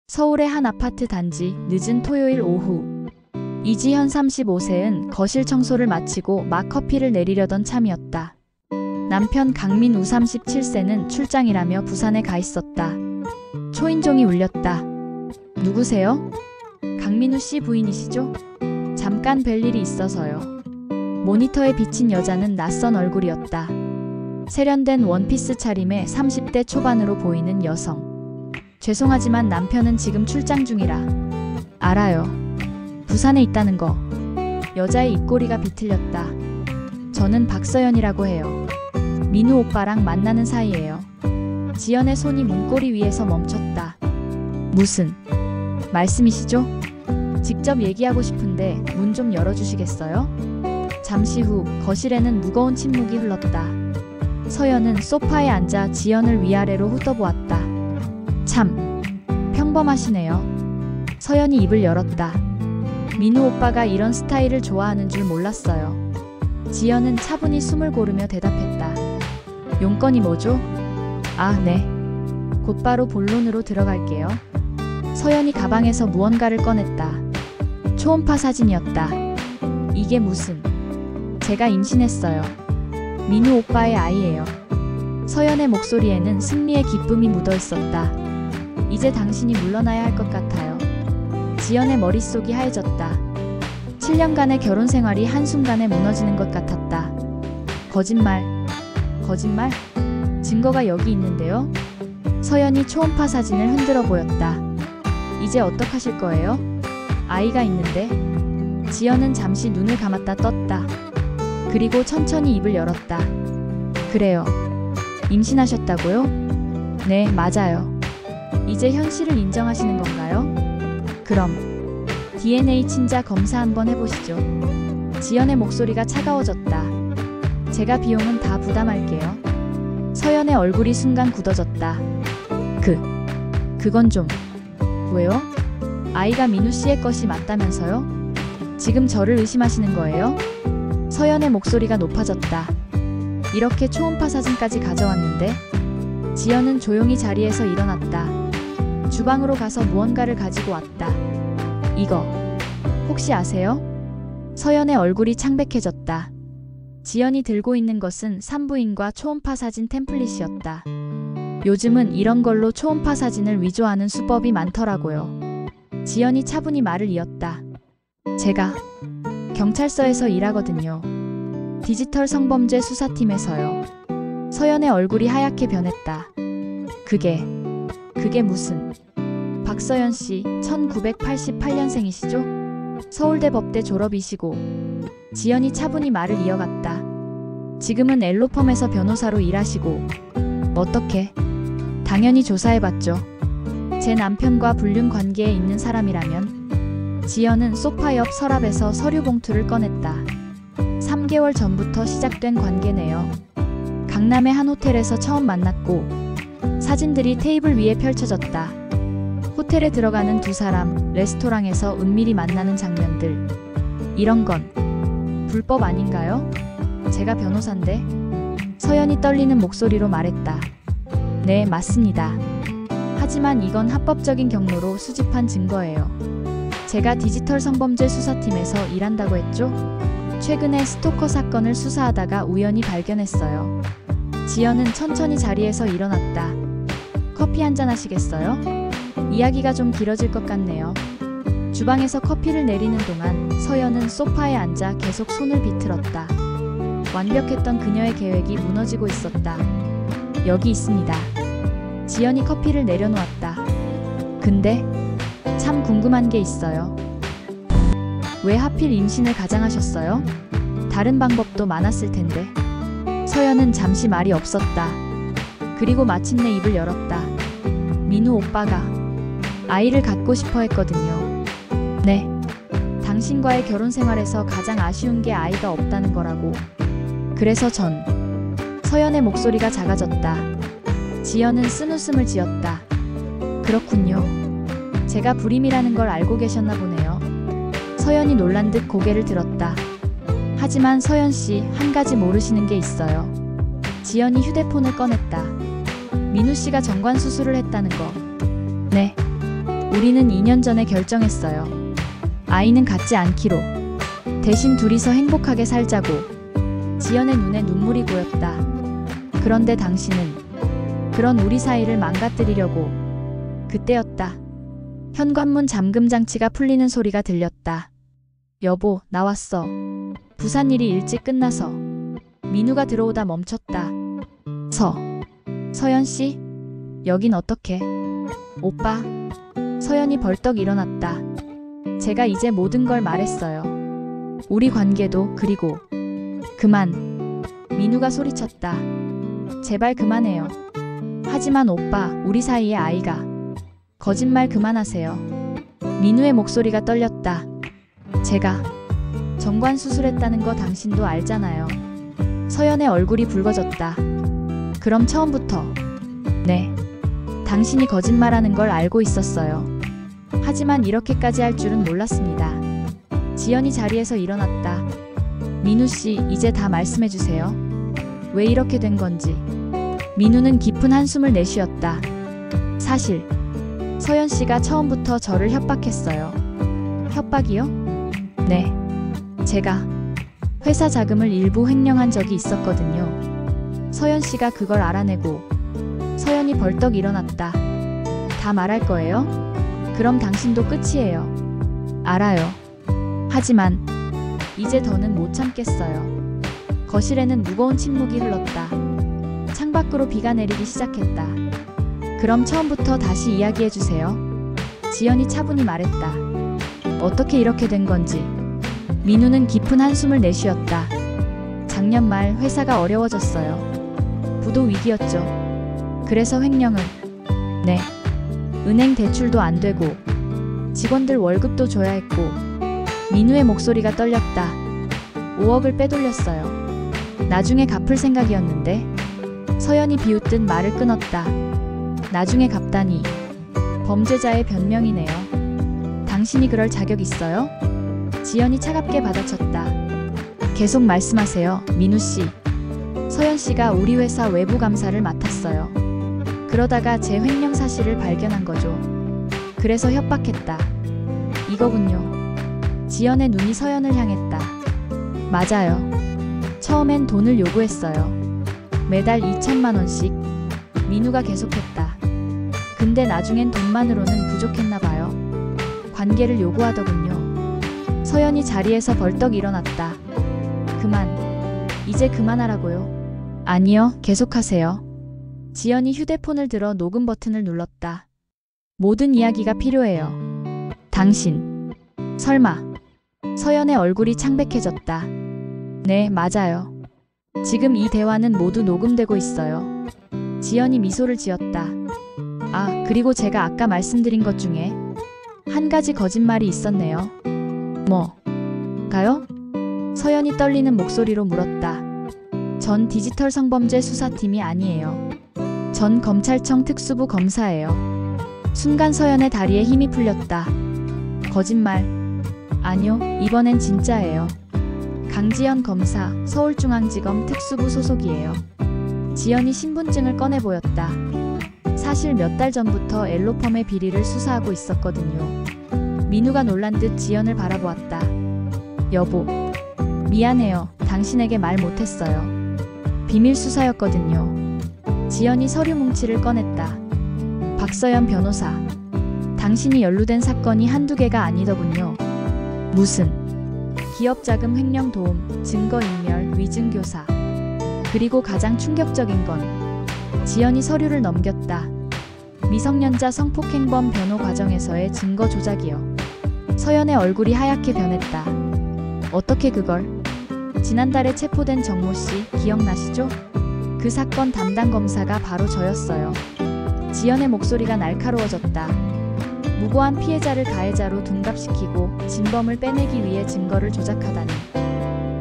서울의 한 아파트 단지 늦은 토요일 오후. 이지현 35세는 거실 청소를 마치고 막 커피를 내리려던 참이었다. 남편 강민우 37세는 출장이라며 부산에 가 있었다. 초인종이 울렸다. 누구세요? 강민우 씨 부인이시죠? 잠깐 뵐 일이 있어서요. 모니터에 비친 여자는 낯선 얼굴이었다. 세련된 원피스 차림에 30대 초반으로 보이는 여성. 죄송하지만 남편은 지금 출장 중이라. 알아요. 부산에 있다는 거. 여자의 입꼬리가 비틀렸다. 저는 박서연이라고 해요. 민우 오빠랑 만나는 사이예요. 지연의 손이 문고리 위에서 멈췄다. 무슨 말씀이시죠? 직접 얘기하고 싶은데 문 좀 열어주시겠어요? 잠시 후 거실에는 무거운 침묵이 흘렀다. 서연은 소파에 앉아 지연을 위아래로 훑어보았다. 참 평범하시네요. 서연이 입을 열었다. 민우 오빠가 이런 스타일을 좋아하는 줄 몰랐어요. 지연은 차분히 숨을 고르며 대답했다. 용건이 뭐죠? 아, 네. 곧바로 본론으로 들어갈게요. 서연이 가방에서 무언가를 꺼냈다. 초음파 사진이었다. 이게 무슨... 제가 임신했어요. 민우 오빠의 아이예요. 서연의 목소리에는 승리의 기쁨이 묻어 있었다. 이제 당신이 물러나야 할 것 같아요. 지연의 머릿속이 하얘졌다. 7년간의 결혼 생활이 한순간에 무너지는 것 같았다. 거짓말. 거짓말? 증거가 여기 있는데요? 서연이 초음파 사진을 흔들어 보였다. 이제 어떡하실 거예요? 아이가 있는데. 지연은 잠시 눈을 감았다 떴다. 그리고 천천히 입을 열었다. 그래요. 임신하셨다고요? 네, 맞아요. 이제 현실을 인정하시는 건가요? 그럼 DNA 친자 검사 한번 해보시죠. 지연의 목소리가 차가워졌다. 제가 비용은 다 부담할게요. 서연의 얼굴이 순간 굳어졌다. 그건 좀... 왜요? 아이가 민우 씨의 것이 맞다면서요? 지금 저를 의심하시는 거예요? 서연의 목소리가 높아졌다. 이렇게 초음파 사진까지 가져왔는데. 지연은 조용히 자리에서 일어났다. 주방으로 가서 무언가를 가지고 왔다. 이거 혹시 아세요? 서연의 얼굴이 창백해졌다. 지연이 들고 있는 것은 산부인과 초음파 사진 템플릿이었다. 요즘은 이런 걸로 초음파 사진을 위조하는 수법이 많더라고요. 지연이 차분히 말을 이었다. 제가 경찰서에서 일하거든요. 디지털 성범죄 수사팀에서요. 서연의 얼굴이 하얗게 변했다. 그게 무슨... 박서연 씨 1988년생이시죠? 서울대 법대 졸업이시고. 지연이 차분히 말을 이어갔다. 지금은 엘로펌에서 변호사로 일하시고. 어떻게? 당연히 조사해봤죠. 제 남편과 불륜 관계에 있는 사람이라면. 지연은 소파 옆 서랍에서 서류 봉투를 꺼냈다. 3개월 전부터 시작된 관계네요. 강남의 한 호텔에서 처음 만났고. 사진들이 테이블 위에 펼쳐졌다. 호텔에 들어가는 두 사람, 레스토랑에서 은밀히 만나는 장면들. 이런 건 불법 아닌가요? 제가 변호사인데. 서연이 떨리는 목소리로 말했다. 네, 맞습니다. 하지만 이건 합법적인 경로로 수집한 증거예요. 제가 디지털 성범죄 수사팀에서 일한다고 했죠? 최근에 스토커 사건을 수사하다가 우연히 발견했어요. 지연은 천천히 자리에서 일어났다. 커피 한잔 하시겠어요? 이야기가 좀 길어질 것 같네요. 주방에서 커피를 내리는 동안 서연은 소파에 앉아 계속 손을 비틀었다. 완벽했던 그녀의 계획이 무너지고 있었다. 여기 있습니다. 지연이 커피를 내려놓았다. 근데 참 궁금한 게 있어요. 왜 하필 임신을 가장하셨어요? 다른 방법도 많았을 텐데. 서연은 잠시 말이 없었다. 그리고 마침내 입을 열었다. 민우 오빠가 아이를 갖고 싶어 했거든요. 네. 당신과의 결혼 생활에서 가장 아쉬운 게 아이가 없다는 거라고. 그래서 전... 서연의 목소리가 작아졌다. 지연은 쓴웃음을 지었다. 그렇군요. 제가 불임이라는 걸 알고 계셨나 보네요. 서연이 놀란 듯 고개를 들었다. 하지만 서연 씨, 한 가지 모르시는 게 있어요. 지연이 휴대폰을 꺼냈다. 민우 씨가 정관 수술을 했다는 거. 네. 우리는 2년 전에 결정했어요. 아이는 갖지 않기로. 대신 둘이서 행복하게 살자고. 지연의 눈에 눈물이 고였다. 그런데 당신은 그런 우리 사이를 망가뜨리려고. 그때였다. 현관문 잠금 장치가 풀리는 소리가 들렸다. 여보, 나왔어. 부산 일이 일찍 끝나서. 민우가 들어오다 멈췄다. 서연 씨? 여긴 어떻게? 오빠. 서연이 벌떡 일어났다. 제가 이제 모든 걸 말했어요. 우리 관계도, 그리고 그만. 민우가 소리쳤다. 제발 그만해요. 하지만 오빠, 우리 사이에 아이가. 거짓말 그만하세요. 민우의 목소리가 떨렸다. 제가 정관 수술했다는 거 당신도 알잖아요. 서연의 얼굴이 붉어졌다. 그럼 처음부터. 네. 당신이 거짓말하는 걸 알고 있었어요. 하지만 이렇게까지 할 줄은 몰랐습니다. 지연이 자리에서 일어났다. 민우 씨, 이제 다 말씀해 주세요. 왜 이렇게 된 건지. 민우는 깊은 한숨을 내쉬었다. 사실 서연 씨가 처음부터 저를 협박했어요. 협박이요? 네. 제가 회사 자금을 일부 횡령한 적이 있었거든요. 서연 씨가 그걸 알아내고. 서연이 벌떡 일어났다. 다 말할 거예요? 그럼 당신도 끝이에요. 알아요. 하지만 이제 더는 못 참겠어요. 거실에는 무거운 침묵이 흘렀다. 창밖으로 비가 내리기 시작했다. 그럼 처음부터 다시 이야기해 주세요. 지연이 차분히 말했다. 어떻게 이렇게 된 건지. 민우는 깊은 한숨을 내쉬었다. 작년 말 회사가 어려워졌어요. 부도 위기였죠. 그래서 횡령을. 네. 은행 대출도 안 되고 직원들 월급도 줘야 했고. 민우의 목소리가 떨렸다. 5억을 빼돌렸어요. 나중에 갚을 생각이었는데. 서연이 비웃듯 말을 끊었다. 나중에 갚다니. 범죄자의 변명이네요. 당신이 그럴 자격 있어요? 지연이 차갑게 받아쳤다. 계속 말씀하세요, 민우 씨. 서연 씨가 우리 회사 외부 감사를 맡았어요. 그러다가 제 횡령 사실을 발견한 거죠. 그래서 협박했다. 이거군요. 지연의 눈이 서연을 향했다. 맞아요. 처음엔 돈을 요구했어요. 매달 2천만 원씩. 민우가 계속했다. 근데 나중엔 돈만으로는 부족했나 봐요. 관계를 요구하더군요. 서연이 자리에서 벌떡 일어났다. 그만. 이제 그만하라고요. 아니요, 계속하세요. 지연이 휴대폰을 들어 녹음 버튼을 눌렀다. 모든 이야기가 필요해요. 당신. 설마. 서연의 얼굴이 창백해졌다. 네, 맞아요. 지금 이 대화는 모두 녹음되고 있어요. 지연이 미소를 지었다. 아, 그리고 제가 아까 말씀드린 것 중에 한 가지 거짓말이 있었네요. 뭐가요? 서연이 떨리는 목소리로 물었다. 전 디지털 성범죄 수사팀이 아니에요. 전 검찰청 특수부 검사예요. 순간 서연의 다리에 힘이 풀렸다. 거짓말. 아니요, 이번엔 진짜예요. 강지연 검사, 서울중앙지검 특수부 소속이에요. 지연이 신분증을 꺼내 보였다. 사실 몇 달 전부터 엘로펌의 비리를 수사하고 있었거든요. 민우가 놀란 듯 지연을 바라보았다. 여보, 미안해요. 당신에게 말 못했어요. 비밀 수사였거든요. 지연이 서류 뭉치를 꺼냈다. 박서연 변호사. 당신이 연루된 사건이 한두 개가 아니더군요. 무슨 기업자금 횡령 도움, 증거인멸, 위증교사. 그리고 가장 충격적인 건 지연이 서류를 넘겼다. 미성년자 성폭행범 변호 과정에서의 증거 조작이요. 서연의 얼굴이 하얗게 변했다. 어떻게 그걸? 지난달에 체포된 정모 씨 기억나시죠? 그 사건 담당 검사가 바로 저였어요. 지연의 목소리가 날카로워졌다. 무고한 피해자를 가해자로 둔갑시키고 진범을 빼내기 위해 증거를 조작하다니.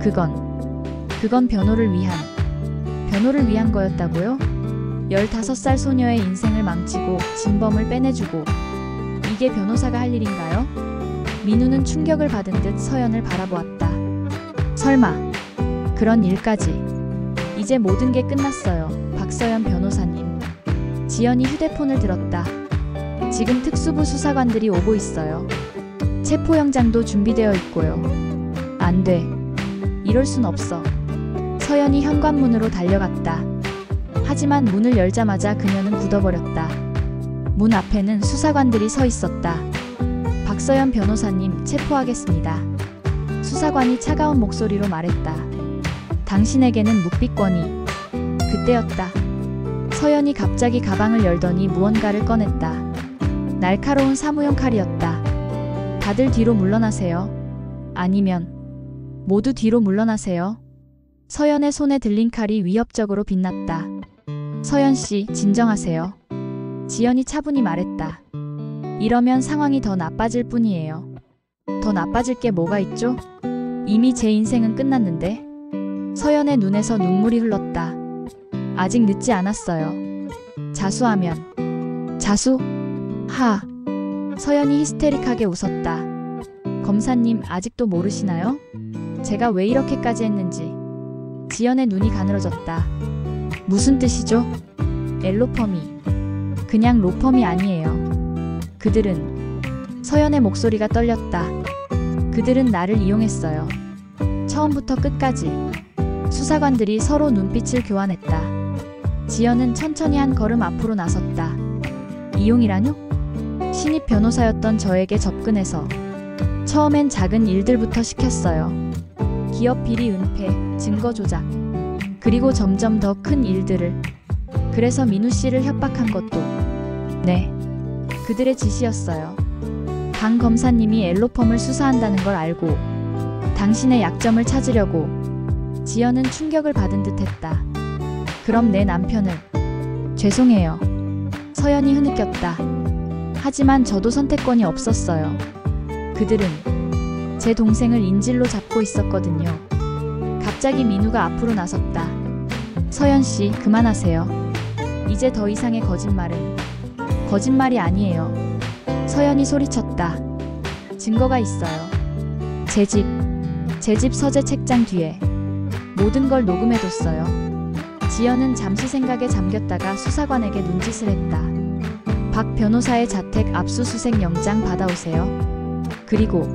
그건 변호를 위한 거였다고요? 15살 소녀의 인생을 망치고 진범을 빼내주고. 이게 변호사가 할 일인가요? 민우는 충격을 받은 듯 서연을 바라보았다. 설마 그런 일까지. 이제 모든 게 끝났어요, 박서연 변호사님. 지연이 휴대폰을 들었다. 지금 특수부 수사관들이 오고 있어요. 체포영장도 준비되어 있고요. 안 돼. 이럴 순 없어. 서연이 현관문으로 달려갔다. 하지만 문을 열자마자 그녀는 굳어버렸다. 문 앞에는 수사관들이 서 있었다. 박서연 변호사님, 체포하겠습니다. 수사관이 차가운 목소리로 말했다. 당신에게는 묵비권이. 그때였다. 서연이 갑자기 가방을 열더니 무언가를 꺼냈다. 날카로운 사무용 칼이었다. 다들 뒤로 물러나세요. 아니면 모두 뒤로 물러나세요. 서연의 손에 들린 칼이 위협적으로 빛났다. 서연 씨, 진정하세요. 지연이 차분히 말했다. 이러면 상황이 더 나빠질 뿐이에요. 더 나빠질 게 뭐가 있죠? 이미 제 인생은 끝났는데. 서연의 눈에서 눈물이 흘렀다. 아직 늦지 않았어요. 자수하면. 자수? 하. 서연이 히스테릭하게 웃었다. 검사님, 아직도 모르시나요? 제가 왜 이렇게까지 했는지. 지연의 눈이 가늘어졌다. 무슨 뜻이죠? 엘로펌이. 그냥 로펌이 아니에요. 그들은. 서연의 목소리가 떨렸다. 그들은 나를 이용했어요. 처음부터 끝까지. 수사관들이 서로 눈빛을 교환했다. 지연은 천천히 한 걸음 앞으로 나섰다. 이용이라뇨? 신입 변호사였던 저에게 접근해서 처음엔 작은 일들부터 시켰어요. 기업 비리 은폐, 증거 조작, 그리고 점점 더 큰 일들을. 그래서 민우 씨를 협박한 것도. 네, 그들의 짓이었어요. 강 검사님이 엘로펌을 수사한다는 걸 알고 당신의 약점을 찾으려고. 지연은 충격을 받은 듯했다. 그럼 내 남편을. 죄송해요. 서연이 흐느꼈다. 하지만 저도 선택권이 없었어요. 그들은 제 동생을 인질로 잡고 있었거든요. 갑자기 민우가 앞으로 나섰다. 서연 씨, 그만하세요. 이제 더 이상의 거짓말은 거짓말이 아니에요. 서연이 소리쳤다. 증거가 있어요. 제 집 서재 책장 뒤에 모든 걸 녹음해뒀어요. 지연은 잠시 생각에 잠겼다가 수사관에게 눈짓을 했다. 박 변호사의 자택 압수수색 영장 받아오세요. 그리고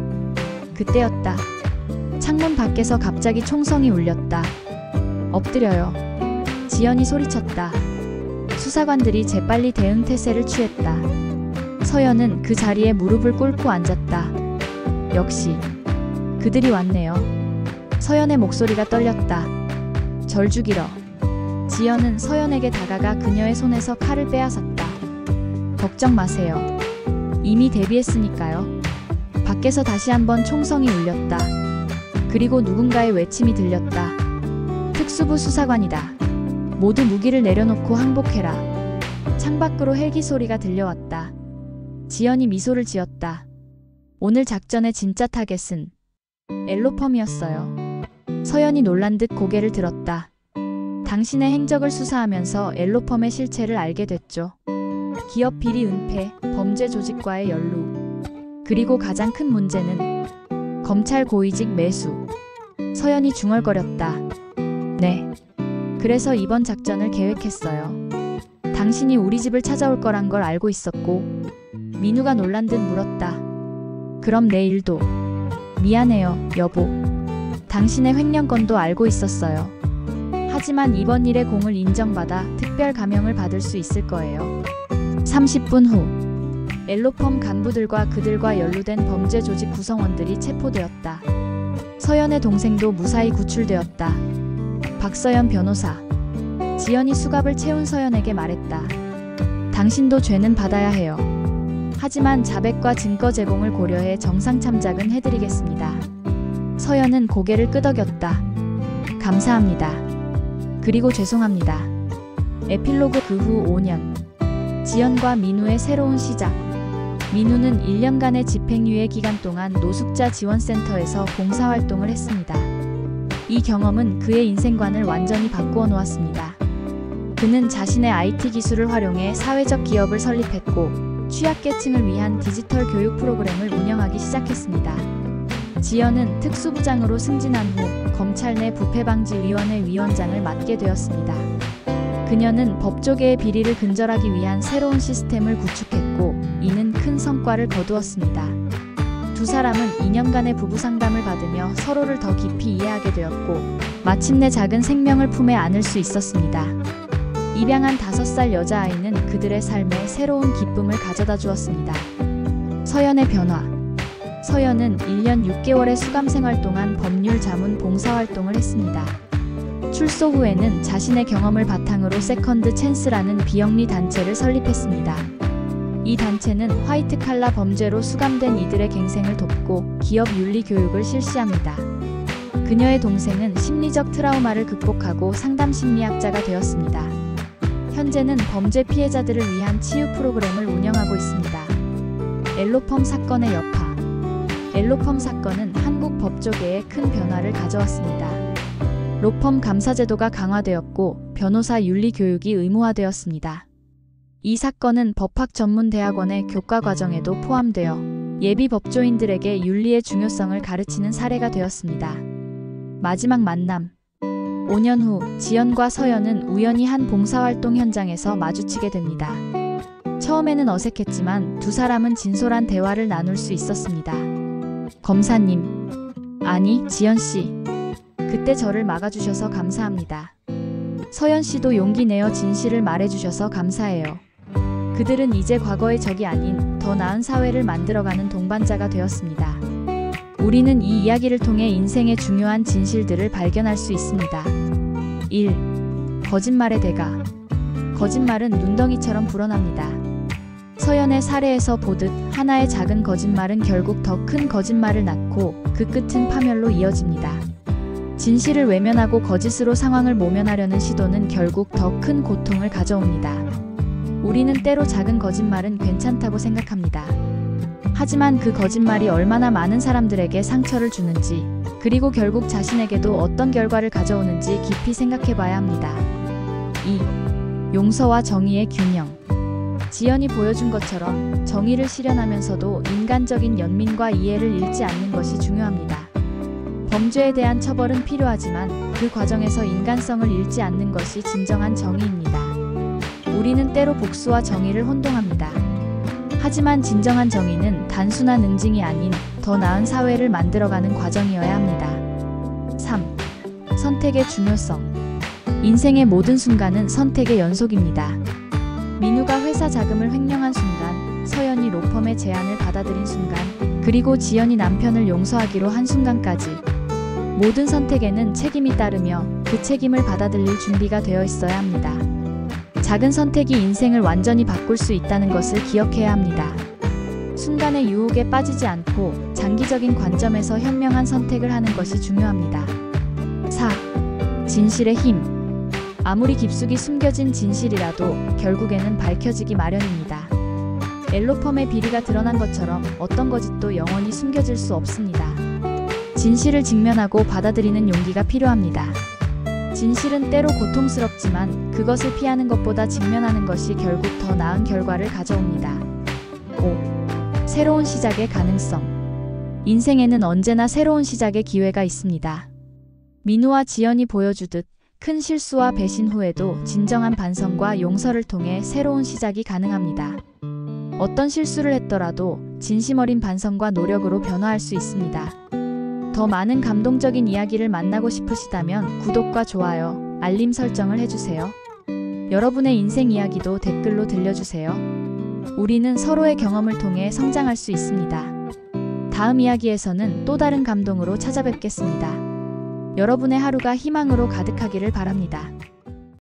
그때였다. 창문 밖에서 갑자기 총성이 울렸다. 엎드려요. 지연이 소리쳤다. 수사관들이 재빨리 대응 태세를 취했다. 서연은 그 자리에 무릎을 꿇고 앉았다. 역시 그들이 왔네요. 서연의 목소리가 떨렸다. 절 죽이러. 지연은 서연에게 다가가 그녀의 손에서 칼을 빼앗았다. 걱정 마세요. 이미 대비했으니까요. 밖에서 다시 한번 총성이 울렸다. 그리고 누군가의 외침이 들렸다. 특수부 수사관이다. 모두 무기를 내려놓고 항복해라. 창밖으로 헬기 소리가 들려왔다. 지연이 미소를 지었다. 오늘 작전의 진짜 타겟은 엘로펌이었어요. 서연이 놀란 듯 고개를 들었다. 당신의 행적을 수사하면서 엘로펌의 실체를 알게 됐죠. 기업 비리 은폐, 범죄 조직과의 연루. 그리고 가장 큰 문제는 검찰 고위직 매수. 서연이 중얼거렸다. 네. 그래서 이번 작전을 계획했어요. 당신이 우리 집을 찾아올 거란 걸 알고 있었고. 민우가 놀란 듯 물었다. 그럼 내일도. 미안해요, 여보. 당신의 횡령건도 알고 있었어요. 하지만 이번 일의 공을 인정받아 특별 감형을 받을 수 있을 거예요. 30분 후 엘로펌 간부들과 그들과 연루된 범죄 조직 구성원들이 체포되었다. 서연의 동생도 무사히 구출되었다. 박서연 변호사. 지연이 수갑을 채운 서연에게 말했다. 당신도 죄는 받아야 해요. 하지만 자백과 증거 제공을 고려해 정상 참작은 해드리겠습니다. 서연은 고개를 끄덕였다. 감사합니다. 그리고 죄송합니다. 에필로그. 그 후 5년. 지연과 민우의 새로운 시작. 민우는 1년간의 집행유예 기간 동안 노숙자 지원센터에서 봉사활동을 했습니다. 이 경험은 그의 인생관을 완전히 바꾸어 놓았습니다. 그는 자신의 IT 기술을 활용해 사회적 기업을 설립했고 취약계층을 위한 디지털 교육 프로그램을 운영하기 시작했습니다. 지연은 특수부장으로 승진한 후 검찰 내 부패방지위원회 위원장을 맡게 되었습니다. 그녀는 법조계의 비리를 근절하기 위한 새로운 시스템을 구축했고 이는 큰 성과를 거두었습니다. 두 사람은 2년간의 부부 상담을 받으며 서로를 더 깊이 이해하게 되었고 마침내 작은 생명을 품에 안을 수 있었습니다. 입양한 5살 여자아이는 그들의 삶에 새로운 기쁨을 가져다 주었습니다. 서연의 변화. 서연은 1년 6개월의 수감 생활 동안 법률 자문 봉사활동을 했습니다. 출소 후에는 자신의 경험을 바탕으로 세컨드 찬스라는 비영리 단체를 설립했습니다. 이 단체는 화이트 칼라 범죄로 수감된 이들의 갱생을 돕고 기업 윤리 교육을 실시합니다. 그녀의 동생은 심리적 트라우마를 극복하고 상담 심리학자가 되었습니다. 현재는 범죄 피해자들을 위한 치유 프로그램을 운영하고 있습니다. 엘로펌 사건의 여파. 엘로펌 사건은 한국 법조계에 큰 변화를 가져왔습니다. 로펌 감사 제도가 강화되었고 변호사 윤리 교육이 의무화되었습니다. 이 사건은 법학전문대학원의 교과 과정에도 포함되어 예비 법조인들에게 윤리의 중요성을 가르치는 사례가 되었습니다. 마지막 만남. 5년 후 지연과 서연은 우연히 한 봉사활동 현장에서 마주치게 됩니다. 처음에는 어색했지만 두 사람은 진솔한 대화를 나눌 수 있었습니다. 검사님, 아니 지연씨, 그때 저를 막아주셔서 감사합니다. 서연씨도 용기 내어 진실을 말해주셔서 감사해요. 그들은 이제 과거의 적이 아닌 더 나은 사회를 만들어가는 동반자가 되었습니다. 우리는 이 이야기를 통해 인생의 중요한 진실들을 발견할 수 있습니다. 1. 거짓말의 대가. 거짓말은 눈덩이처럼 불어납니다. 서연의 사례에서 보듯 하나의 작은 거짓말은 결국 더 큰 거짓말을 낳고 그 끝은 파멸로 이어집니다. 진실을 외면하고 거짓으로 상황을 모면하려는 시도는 결국 더 큰 고통을 가져옵니다. 우리는 때로 작은 거짓말은 괜찮다고 생각합니다. 하지만 그 거짓말이 얼마나 많은 사람들에게 상처를 주는지, 그리고 결국 자신에게도 어떤 결과를 가져오는지 깊이 생각해 봐야 합니다. 2. 용서와 정의의 균형. 지연이 보여준 것처럼 정의를 실현하면서도 인간적인 연민과 이해를 잃지 않는 것이 중요합니다. 범죄에 대한 처벌은 필요하지만 그 과정에서 인간성을 잃지 않는 것이 진정한 정의입니다. 우리는 때로 복수와 정의를 혼동합니다. 하지만 진정한 정의는 단순한 응징이 아닌 더 나은 사회를 만들어가는 과정이어야 합니다. 3. 선택의 중요성. 인생의 모든 순간은 선택의 연속입니다. 민우가 회사 자금을 횡령한 순간, 서연이 로펌의 제안을 받아들인 순간, 그리고 지연이 남편을 용서하기로 한 순간까지 모든 선택에는 책임이 따르며 그 책임을 받아들일 준비가 되어 있어야 합니다. 작은 선택이 인생을 완전히 바꿀 수 있다는 것을 기억해야 합니다. 순간의 유혹에 빠지지 않고 장기적인 관점에서 현명한 선택을 하는 것이 중요합니다. 4. 진실의 힘. 아무리 깊숙이 숨겨진 진실이라도 결국에는 밝혀지기 마련입니다. 엘로펌의 비리가 드러난 것처럼 어떤 거짓도 영원히 숨겨질 수 없습니다. 진실을 직면하고 받아들이는 용기가 필요합니다. 진실은 때로 고통스럽지만 그것을 피하는 것보다 직면하는 것이 결국 더 나은 결과를 가져옵니다. 5. 새로운 시작의 가능성. 인생에는 언제나 새로운 시작의 기회가 있습니다. 민우와 지연이 보여주듯 큰 실수와 배신 후에도 진정한 반성과 용서를 통해 새로운 시작이 가능합니다. 어떤 실수를 했더라도 진심 어린 반성과 노력으로 변화할 수 있습니다. 더 많은 감동적인 이야기를 만나고 싶으시다면 구독과 좋아요, 알림 설정을 해주세요. 여러분의 인생 이야기도 댓글로 들려주세요. 우리는 서로의 경험을 통해 성장할 수 있습니다. 다음 이야기에서는 또 다른 감동으로 찾아뵙겠습니다. 여러분의 하루가 희망으로 가득하기를 바랍니다.